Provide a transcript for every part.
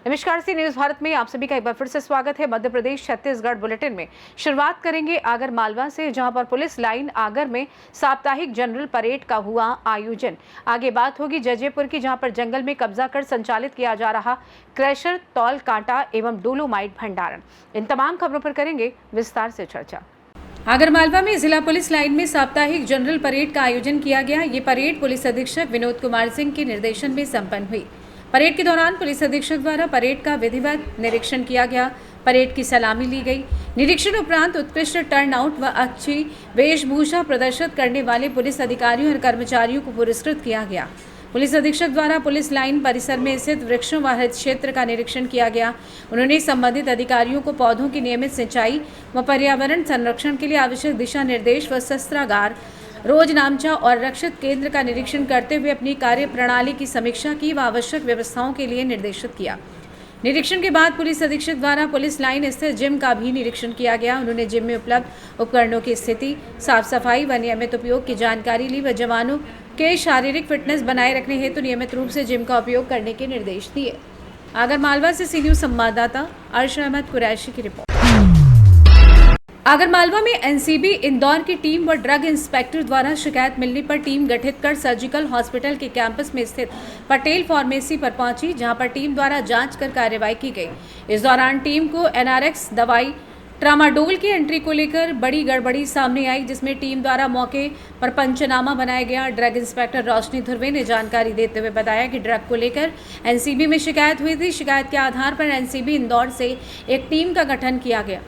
नमस्कार, सी न्यूज भारत में आप सभी का एक बार फिर से स्वागत है। मध्य प्रदेश छत्तीसगढ़ बुलेटिन में शुरुआत करेंगे आगर मालवा से, जहां पर पुलिस लाइन आगर में साप्ताहिक जनरल परेड का हुआ आयोजन। आगे बात होगी जजेपुर की, जहां पर जंगल में कब्जा कर संचालित किया जा रहा क्रैशर, तौल कांटा एवं डोलोमाइट भंडारण। इन तमाम खबरों पर करेंगे विस्तार से चर्चा। आगरमालवा में जिला पुलिस लाइन में साप्ताहिक जनरल परेड का आयोजन किया गया। ये परेड पुलिस अधीक्षक विनोद कुमार सिंह के निर्देशन में संपन्न हुई। परेड के दौरान पुलिस अधीक्षक द्वारा परेड का विधिवत निरीक्षण किया गया। परेड की सलामी ली गई। निरीक्षण उपरांत उत्कृष्ट टर्न आउट व अच्छी वेशभूषा प्रदर्शित करने वाले पुलिस अधिकारियों और कर्मचारियों को पुरस्कृत किया गया। पुलिस अधीक्षक द्वारा पुलिस लाइन परिसर में स्थित वृक्षों व हरित क्षेत्र का निरीक्षण किया गया। उन्होंने संबंधित अधिकारियों को पौधों की नियमित सिंचाई व पर्यावरण संरक्षण के लिए आवश्यक दिशा निर्देश व शस्त्रागार, रोज नामचा और रक्षित केंद्र का निरीक्षण करते हुए अपनी कार्य प्रणाली की समीक्षा की व आवश्यक व्यवस्थाओं के लिए निर्देशित किया। निरीक्षण के बाद पुलिस अधीक्षक द्वारा पुलिस लाइन स्थित जिम का भी निरीक्षण किया गया। उन्होंने जिम में उपलब्ध उपकरणों की स्थिति, साफ सफाई व नियमित उपयोग की जानकारी ली व जवानों के शारीरिक फिटनेस बनाए रखने हेतु नियमित रूप से जिम का उपयोग करने के निर्देश दिए। आगरमालवा से सी न्यूज संवाददाता अर्श अहमद कुरैशी की रिपोर्ट। आगरमालवा में एनसीबी इंदौर की टीम व ड्रग इंस्पेक्टर द्वारा शिकायत मिलने पर टीम गठित कर सर्जिकल हॉस्पिटल के कैंपस में स्थित पटेल फार्मेसी पर पहुंची, जहां पर टीम द्वारा जांच कर कार्रवाई की गई। इस दौरान टीम को एनआरएक्स दवाई ट्रामाडोल की एंट्री को लेकर बड़ी गड़बड़ी सामने आई, जिसमें टीम द्वारा मौके पर पंचनामा बनाया गया। ड्रग इंस्पेक्टर रोशनी धुर्वे ने जानकारी देते हुए बताया कि ड्रग को लेकर एनसीबी में शिकायत हुई थी। शिकायत के आधार पर एनसीबी इंदौर से एक टीम का गठन किया गया।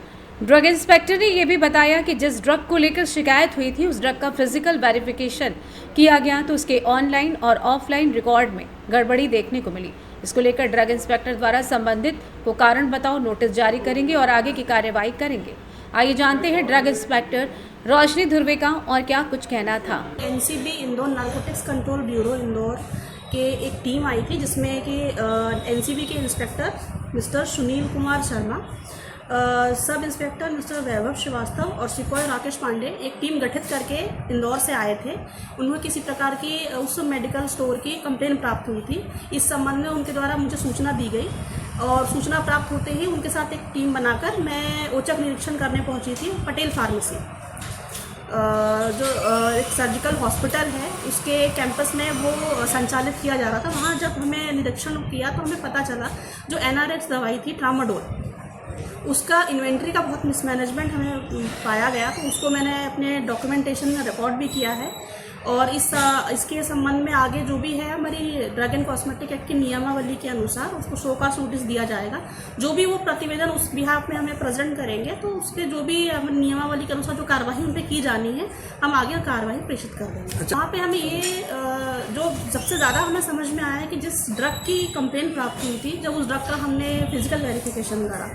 ड्रग इंस्पेक्टर ने यह भी बताया कि जिस ड्रग को लेकर शिकायत हुई थी उस ड्रग का फिजिकल वेरिफिकेशन किया गया तो उसके ऑनलाइन और ऑफलाइन रिकॉर्ड में गड़बड़ी देखने को मिली। इसको लेकर ड्रग इंस्पेक्टर द्वारा संबंधित को कारण बताओ नोटिस जारी करेंगे और आगे की कार्यवाही करेंगे। आइए जानते हैं ड्रग इंस्पेक्टर रोशनी धुर्वे का और क्या कुछ कहना था। NCB Indore narcotics control bureau Indore के एक टीम आई थी, जिसमें कि एनसीबी के inspector mister Sunil Kumar Sharma, sub inspector mister वैभव श्रीवास्तव और सिपाही राकेश पांडे एक टीम गठित करके इंदौर से आए थे। उन्हें किसी प्रकार की उस मेडिकल स्टोर की कंप्लेन प्राप्त हुई थी। इस संबंध में उनके द्वारा मुझे सूचना दी गई और सूचना प्राप्त होते ही उनके साथ एक टीम बनाकर मैं औचक निरीक्षण करने पहुंची थी। पटेल फार्मेसी जो एक सर्जिकल हॉस्पिटल है उसके कैंपस में वो संचालित किया जा रहा था। वहाँ जब हमें निरीक्षण किया तो हमें पता चला जो एनआरएक्स दवाई थी ट्रामाडोल, उसका इन्वेंट्री का बहुत मिसमैनेजमेंट हमें पाया गया। तो उसको मैंने अपने डॉक्यूमेंटेशन में रिकॉर्ड भी किया है और इसके संबंध में आगे जो भी है हमारी ड्रग एंड कॉस्मेटिक एक्ट की नियमावली के अनुसार उसको शो कॉज नोटिस दिया जाएगा। जो भी वो प्रतिवेदन उस बिहाफ में हमें प्रेजेंट करेंगे तो उसके जो भी नियमावली के अनुसार जो कार्रवाई उन पर की जानी है हम आगे कार्रवाई प्रेषित कर देंगे। वहाँ पे हमें ये जो सबसे ज़्यादा हमें समझ में आया है कि जिस ड्रग की कंप्लेन प्राप्त हुई थी, जब उस ड्रग का हमने फिजिकल वेरिफिकेशन करा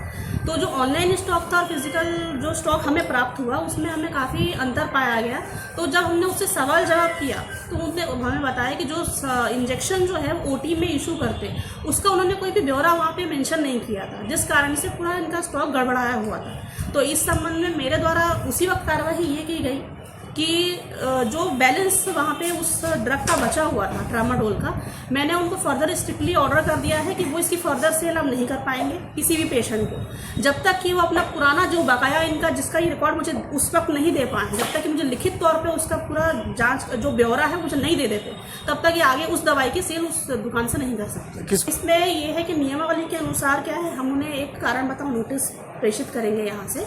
तो जो ऑनलाइन स्टॉक था और फिजिकल जो स्टॉक हमें प्राप्त हुआ उसमें हमें काफ़ी अंतर पाया गया। तो जब हमने उससे सवाल जवाब किया तो उन्होंने हमें बताया कि जो इंजेक्शन जो है ओटी में इशू करते उसका उन्होंने कोई भी ब्यौरा वहाँ पे मेंशन नहीं किया था, जिस कारण से पूरा इनका स्टॉक गड़बड़ाया हुआ था। तो इस संबंध में मेरे द्वारा उसी वक्त कार्रवाई ये की गई कि जो बैलेंस वहाँ पे उस ड्रग का बचा हुआ था ट्रामाडोल का, मैंने उनको फर्दर स्ट्रिक्टली ऑर्डर कर दिया है कि वो इसकी फर्दर सेल हम नहीं कर पाएंगे किसी भी पेशेंट को, जब तक कि वो अपना पुराना जो बकाया इनका जिसका ये रिकॉर्ड मुझे उस वक्त नहीं दे पाए, जब तक कि मुझे लिखित तौर पे उसका पूरा जांच जो ब्यौरा है मुझे नहीं दे देते, तब तक ये आगे उस दवाई की सेल उस दुकान से नहीं कर सकते। इसमें ये है कि नियमावली के अनुसार क्या है, हम उन्हें एक कारण बताओ नोटिस प्रेषित करेंगे यहाँ से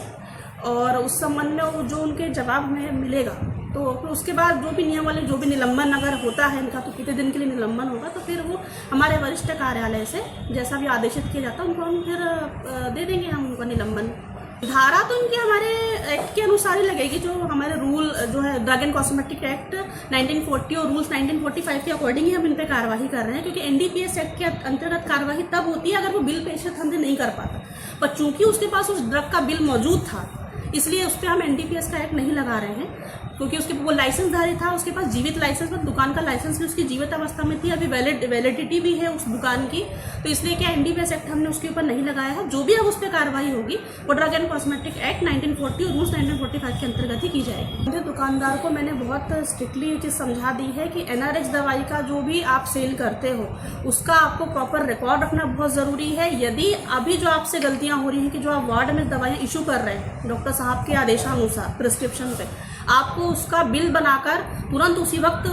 और उस संबंध में जो उनके जवाब में मिलेगा तो उसके बाद जो भी नियम वाले जो भी निलंबन अगर होता है इनका तो कितने दिन के लिए निलंबन होगा तो फिर वो हमारे वरिष्ठ कार्यालय से जैसा भी आदेशित किया जाता है उनको हम फिर दे देंगे हम उनका निलंबन। धारा तो इनकी हमारे एक्ट के अनुसार ही लगेगी, जो हमारे रूल जो है ड्रग एंड कॉस्मेटिक एक्ट 1940 और रूल्स 1945 के अकॉर्डिंग ही हम इन पर कार्रवाई कर रहे हैं, क्योंकि एनडीपीएस एक्ट के अंतर्गत कार्रवाई तब होती है अगर वो बिल पेश हमसे नहीं कर पाता, पर चूंकि उसके पास उस ड्रग का बिल मौजूद था इसलिए उस पर हम एनडीपीएस का एक्ट नहीं लगा रहे हैं। क्योंकि उसके वो लाइसेंसधारी था, उसके पास जीवित लाइसेंस, मतलब दुकान का लाइसेंस भी उसकी जीवित अवस्था में थी, अभी वैलिडिटी भी है उस दुकान की, तो इसलिए क्या एनडीपीएस एक्ट हमने उसके ऊपर नहीं लगाया है। जो भी अब उस पर कार्रवाई होगी वो ड्रग एंड कॉस्मेटिक एक्ट 1940 और रूल्स 1945 के अंतर्गत ही की जाएगी। मुझे दुकानदार को मैंने बहुत स्ट्रिक्टली ये चीज़ समझा दी है कि एनआरएक्स दवाई का जो भी आप सेल करते हो उसका आपको प्रॉपर रिकॉर्ड रखना बहुत ज़रूरी है। यदि अभी जो आपसे गलतियाँ हो रही हैं कि जो आप वार्ड में दवाइयाँ इशू कर रहे हैं डॉक्टर साहब के आदेशानुसार प्रिस्क्रिप्शन पे, आपको उसका बिल बनाकर तुरंत उसी वक्त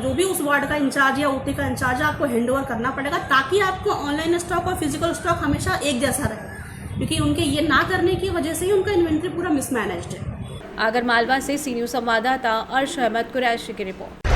जो भी उस वार्ड का इंचार्ज या ओटी का इंचार्ज आपको हैंडओवर करना पड़ेगा, ताकि आपको ऑनलाइन स्टॉक और फिजिकल स्टॉक हमेशा एक जैसा रहे, क्योंकि उनके ये ना करने की वजह से ही उनका इन्वेंट्री पूरा मिसमैनेज्ड है। आगर मालवा से सी न्यूज संवाददाता अर्श अहमद कुरैशी की रिपोर्ट।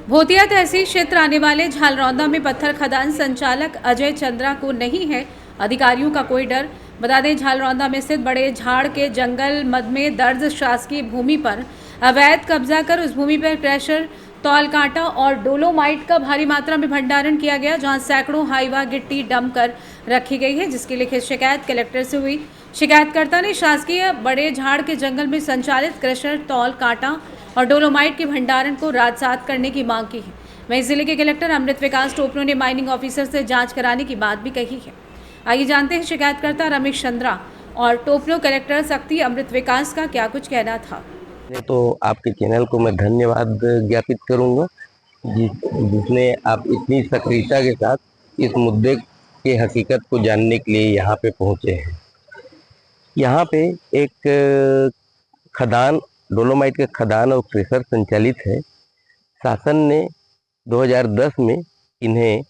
भोतिया तहसील क्षेत्र आने वाले झालरौंदा में पत्थर खदान संचालक अजय चंद्रा को नहीं है अधिकारियों का कोई डर। बता दें, झालरौंदा में स्थित बड़े झाड़ के जंगल मद में दर्ज शासकीय भूमि पर अवैध कब्जा कर उस भूमि पर क्रैशर, तौल कांटा और डोलोमाइट का भारी मात्रा में भंडारण किया गया, जहां सैकड़ों हाइवा गिट्टी डंप कर रखी गई है, जिसकी लिखित शिकायत कलेक्टर से हुई। शिकायतकर्ता ने शासकीय बड़े झाड़ के जंगल में संचालित क्रशर, तौल कांटा और डोलोमाइट के भंडारण को राजसात करने की मांग की है। वहीं जिले के कलेक्टर अमृत विकास टोपनो ने माइनिंग ऑफिसर से जांच कराने की बात भी कही है। आइए जानते हैं शिकायतकर्ता रमेश चंद्रा और टोपनो कलेक्टर शक्ति अमृत विकास का क्या कुछ कहना था। तो आपके चैनल को मैं धन्यवाद ज्ञापित करूंगा जिसने आप इतनी सक्रियता के साथ इस मुद्दे के हकीकत को जानने के लिए यहाँ पे पहुँचे हैं। यहाँ पे एक खदान, डोलोमाइट के खदान और क्रेशर संचालित है। शासन ने 2010 में इन्हें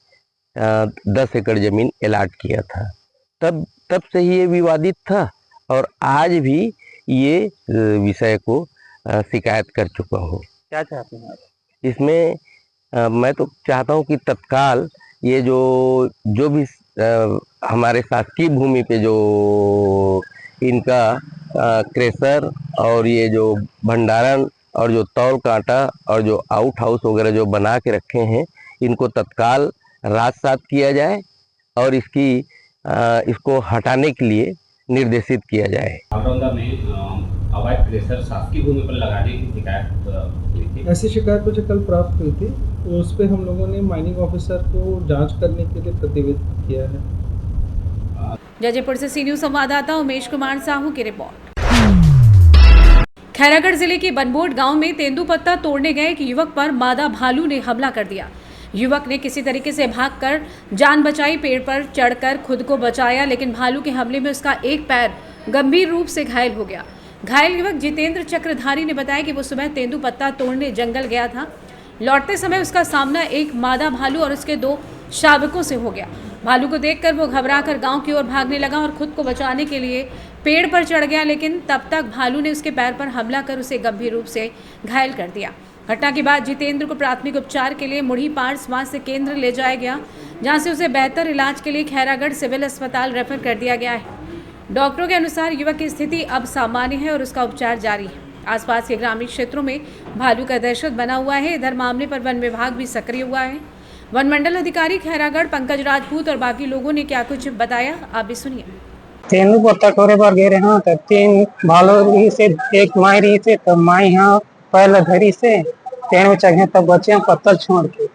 10 एकड़ जमीन अलॉट किया था। तब से ही ये विवादित था और आज भी ये विषय को शिकायत कर चुका हूँ। क्या चाहते हैं आप? इसमें मैं तो चाहता हूँ कि तत्काल ये जो भी हमारे शासकीय भूमि पे जो इनका क्रेशर और ये जो भंडारण और जो तौल कांटा और जो आउट हाउस वगैरह जो बना के रखे हैं, इनको तत्काल राजसात किया जाए और इसको हटाने के लिए निर्देशित किया जाए। झालरौंदा में अवैध क्रेशर शासकीय भूमि पर लगाने की शिकायत हुई थी। ऐसी शिकायत मुझे कल प्राप्त हुई थी, उस पर हम लोगों ने माइनिंग ऑफिसर को जांच करने के लिए प्रतिवेदित किया है। जयपुर से सी न्यूज संवाददाता उमेश कुमार साहू की रिपोर्ट। खैरागढ़ जिले के बनबोट गांव में तेंदुपत्ता तोड़ने गए एक युवक पर मादा भालू ने हमला कर दिया। युवक ने किसी तरीके से भागकर जान बचाई, पेड़ पर चढ़कर खुद को बचाया, लेकिन भालू के हमले में उसका एक पैर गंभीर रूप से घायल हो गया। घायल युवक जितेंद्र चक्रधारी ने बताया कि वो सुबह तेंदुपत्ता तोड़ने जंगल गया था। लौटते समय उसका सामना एक मादा भालू और उसके 2 शावकों से हो गया। भालू को देखकर वो घबराकर गांव की ओर भागने लगा और खुद को बचाने के लिए पेड़ पर चढ़ गया, लेकिन तब तक भालू ने उसके पैर पर हमला कर उसे गंभीर रूप से घायल कर दिया। घटना के बाद जितेंद्र को प्राथमिक उपचार के लिए मुढ़ीपाड़ स्वास्थ्य केंद्र ले जाया गया, जहां से उसे बेहतर इलाज के लिए खैरागढ़ सिविल अस्पताल रेफर कर दिया गया है। डॉक्टरों के अनुसार युवक की स्थिति अब सामान्य है और उसका उपचार जारी है। आसपास के ग्रामीण क्षेत्रों में भालू का दहशत बना हुआ है। इधर मामले पर वन विभाग भी सक्रिय हुआ है। वन मंडल अधिकारी खैरागढ़ पंकज राजपूत और बाकी लोगों ने क्या कुछ बताया, आप भी सुनिए। तेंदुपत्ता तोड़े बार गए हाँ, तो 3 भालू से एक माई रही थे, तो माई यहाँ पहले धरी से तेन चढ़े तब बच्चे पत्थर छोड़ के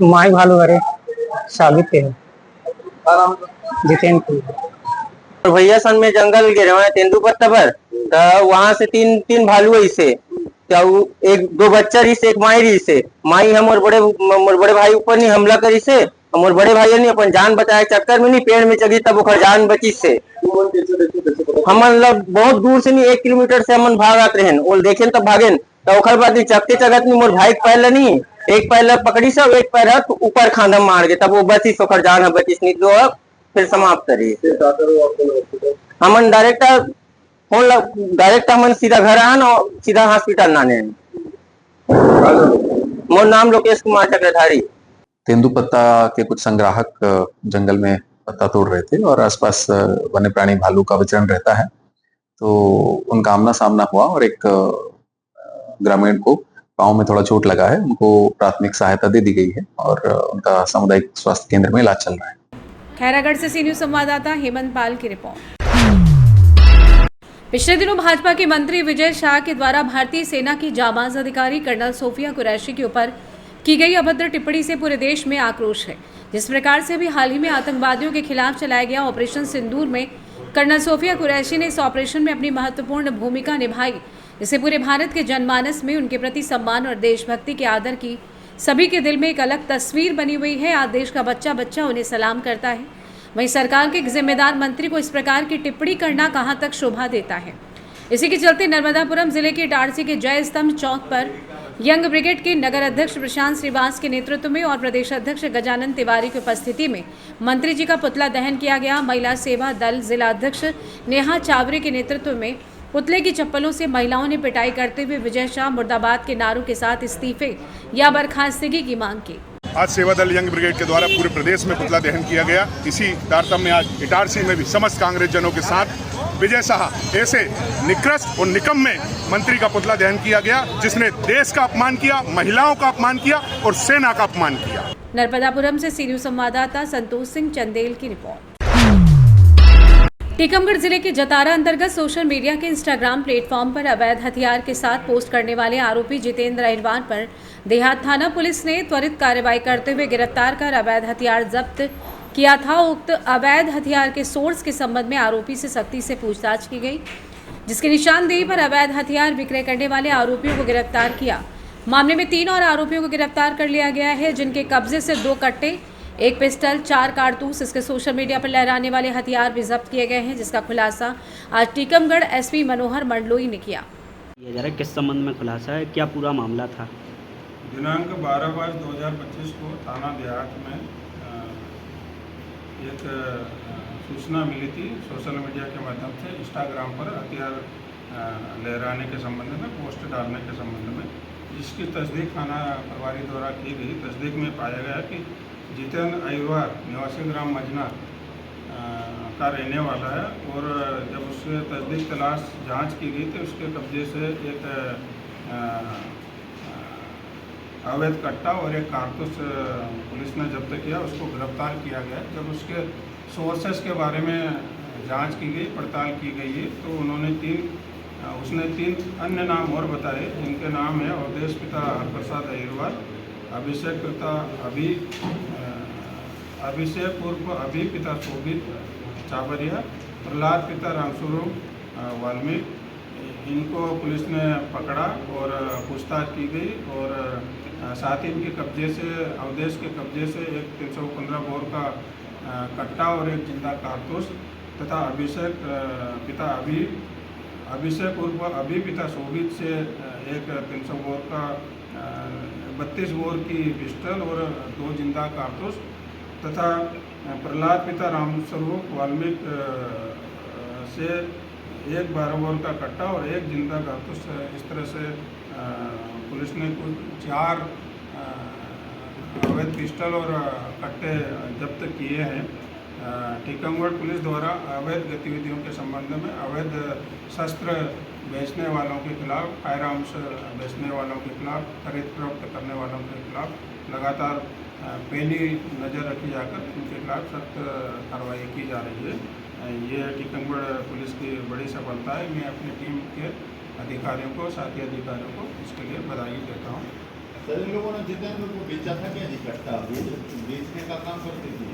माई भालू अरे साबित के जितेंद्र भैया सन में जंगल गिरे हुए तेंदुपत्ता पर, तो वहाँ से तीन भालू ऐसे एक 2 बच्चा रही से, एक माई रही से। माई मोर बड़े भाई ऊपर नहीं हमला करी से, मोर बड़े भाई ने अपन जान बचाए चक्कर में नहीं पेड़ में चढ़ी, तब ओकर जान बची से। हमन लोग बहुत दूर से नहीं 1 किलोमीटर से हमन भागत रहें, वो देखें तब भागें, तो ओकर बाद चकते चगत नहीं मोर भाई पहले नहीं एक पैर पकड़ी सब, एक पैर ऊपर खांधा मार के, तब वो बची ओकर जान बची नहीं, तो फिर समाप्त करी। हमन डायरेक्ट हमन सीधा घर आन और सीधा हॉस्पिटल नाने। मोर नाम लोकेश कुमार चक्रधारी। तेंदुपत्ता के कुछ संग्राहक जंगल में पत्ता तोड़ रहे थे और आसपास वन्य प्राणी भालू का विचरण रहता है, तो उनका आमना सामना हुआ और एक ग्रामीण को पांव में थोड़ा चोट लगा है। उनको प्राथमिक सहायता दे दी गई है और उनका सामुदायिक स्वास्थ्य केंद्र में इलाज चल रहा है। खैरागढ़ से सी न्यूज संवाददाता हेमंत पाल की रिपोर्ट। पिछले दिनों भाजपा के मंत्री विजय शाह के द्वारा भारतीय सेना की जाबाज अधिकारी कर्नल सोफिया कुरैशी के ऊपर की गई अभद्र टिप्पणी से पूरे देश में आक्रोश है। जिस प्रकार से अभी हाल ही में आतंकवादियों के खिलाफ चलाया गया ऑपरेशन सिंदूर में कर्नल सोफिया कुरैशी ने इस ऑपरेशन में अपनी महत्वपूर्ण भूमिका निभाई, जिससे पूरे भारत के जनमानस में उनके प्रति सम्मान और देशभक्ति के आदर की सभी के दिल में एक अलग तस्वीर बनी हुई है। आज देश का बच्चा बच्चा उन्हें सलाम करता है। वहीं सरकार के एक जिम्मेदार मंत्री को इस प्रकार की टिप्पणी करना कहां तक शोभा देता है। इसी के चलते नर्मदापुरम जिले के इटारसी के जय स्तंभ चौक पर यंग ब्रिगेड के नगर अध्यक्ष प्रशांत श्रीवास के नेतृत्व में और प्रदेश अध्यक्ष गजानन तिवारी की उपस्थिति में मंत्री जी का पुतला दहन किया गया। महिला सेवा दल जिला अध्यक्ष नेहा चावरे के नेतृत्व में पुतले की चप्पलों से महिलाओं ने पिटाई करते हुए विजय शाह मुर्दाबाद के नारों के साथ इस्तीफे या बर्खास्तगी की मांग की। आज सेवा दल यंग ब्रिगेड के द्वारा पूरे प्रदेश में पुतला दहन किया गया। इसी तारतम्य में आज इटारसी में भी समस्त कांग्रेस जनों के साथ विजय शाह ऐसे निकृष्ट और निकम्मे मंत्री का पुतला दहन किया गया, जिसने देश का अपमान किया, महिलाओं का अपमान किया और सेना का अपमान किया। नर्मदापुरम से सीनियर संवाददाता संतोष सिंह चंदेल की रिपोर्ट। टीकमगढ़ जिले के जतारा अंतर्गत सोशल मीडिया के इंस्टाग्राम प्लेटफॉर्म पर अवैध हथियार के साथ पोस्ट करने वाले आरोपी जितेंद्र अहिरवार पर देहात थाना पुलिस ने त्वरित कार्रवाई करते हुए गिरफ्तार कर अवैध हथियार जब्त किया था। उक्त अवैध हथियार के सोर्स के संबंध में आरोपी से सख्ती से पूछताछ की गई, जिसकी निशानदेही पर अवैध हथियार विक्रय करने वाले आरोपियों को गिरफ्तार किया। मामले में 3 और आरोपियों को गिरफ्तार कर लिया गया है, जिनके कब्जे से 2 कट्टे, 1 पिस्टल, 4 कारतूस, इसके सोशल मीडिया पर लहराने वाले हथियार भी जब्त किए गए हैं, जिसका खुलासा आज टीकमगढ़ एसपी मनोहर मंडलोई ने किया। ये जरा किस संबंध में खुलासा है, क्या पूरा मामला था? दिनांक 12/5/2025 को थाना देहात में एक सूचना मिली थी सोशल मीडिया के माध्यम से इंस्टाग्राम पर हथियार लहराने के संबंध में, पोस्ट डालने के संबंध में, जिसकी तस्दीक थाना प्रभारी द्वारा की गई। तस्दीक में पाया गया कि जितेंद्र अहिरवार निवासी ग्राम मजना का रहने वाला है और जब उससे तस्दीक तलाश जांच की गई तो उसके कब्जे से एक अवैध कट्टा और एक कारतूस पुलिस ने जब्त किया, उसको गिरफ्तार किया गया। जब उसके सोर्सेस के बारे में जांच की गई, पड़ताल की गई है, तो उसने 3 अन्य नाम और बताए, जिनके नाम है अवधेश पिता हरप्रसाद अहिरवार, अभिषेक उर्फ अभी पिता शोभित चाबरिया, प्रहलाद पिता रामस्वरूप वाल्मीकि। इनको पुलिस ने पकड़ा और पूछताछ की गई और साथ ही इनके कब्जे से, अवधेश के कब्जे से एक 315 बोर का कट्टा और एक जिंदा कारतूस तथा अभिषेक उर्फ अभी पिता शोभित से एक 300 बोर का 32 बोर की पिस्टल और 2 जिंदा कारतूस तथा प्रहलाद पिता रामस्वरूप वाल्मीकि से एक 12 बोर का कट्टा और एक जिंदा कारतूस। इस तरह से पुलिस ने कुल 4 अवैध पिस्टल और कट्टे जब्त किए हैं। टीकमगढ़ पुलिस द्वारा अवैध गतिविधियों के संबंध में अवैध शस्त्र बेचने वालों के खिलाफ, फायर आर्म्स बेचने वालों के खिलाफ, खरीद फरोख्त करने वालों के खिलाफ लगातार पैनी नज़र रखी जाकर उनके खिलाफ सख्त कार्रवाई की जा रही है। ये टीकमगढ़ पुलिस की बड़ी सफलता है। मैं अपनी टीम के अधिकारियों को, साथी अधिकारियों को इसके लिए बधाई देता हूँ। सर, इन लोगों ने जितेंद्र को बेचा था क्या? निकटता बेचने का काम करते थे।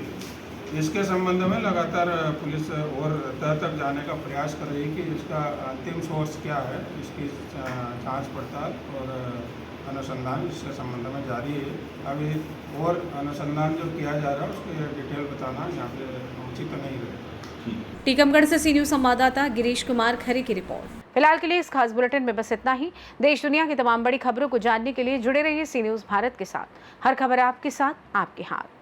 इसके संबंध में लगातार पुलिस और तह तक जाने का प्रयास कर रही है कि इसका अंतिम सोर्स क्या है। इसकी जांच पड़ताल और अनुसंधान इसके संबंध में जारी है। अभी और अनुसंधान जो किया जा रहा है उसकी डिटेल बताना यहाँ पे उचित नहीं है। टीकमगढ़ से सीनियर संवाददाता गिरीश कुमार खरे की रिपोर्ट। फिलहाल के लिए इस खास बुलेटिन में बस इतना ही। देश दुनिया की तमाम बड़ी खबरों को जानने के लिए जुड़े रहिए सी न्यूज़ भारत के साथ। हर खबर आपके साथ, आपके हाथ।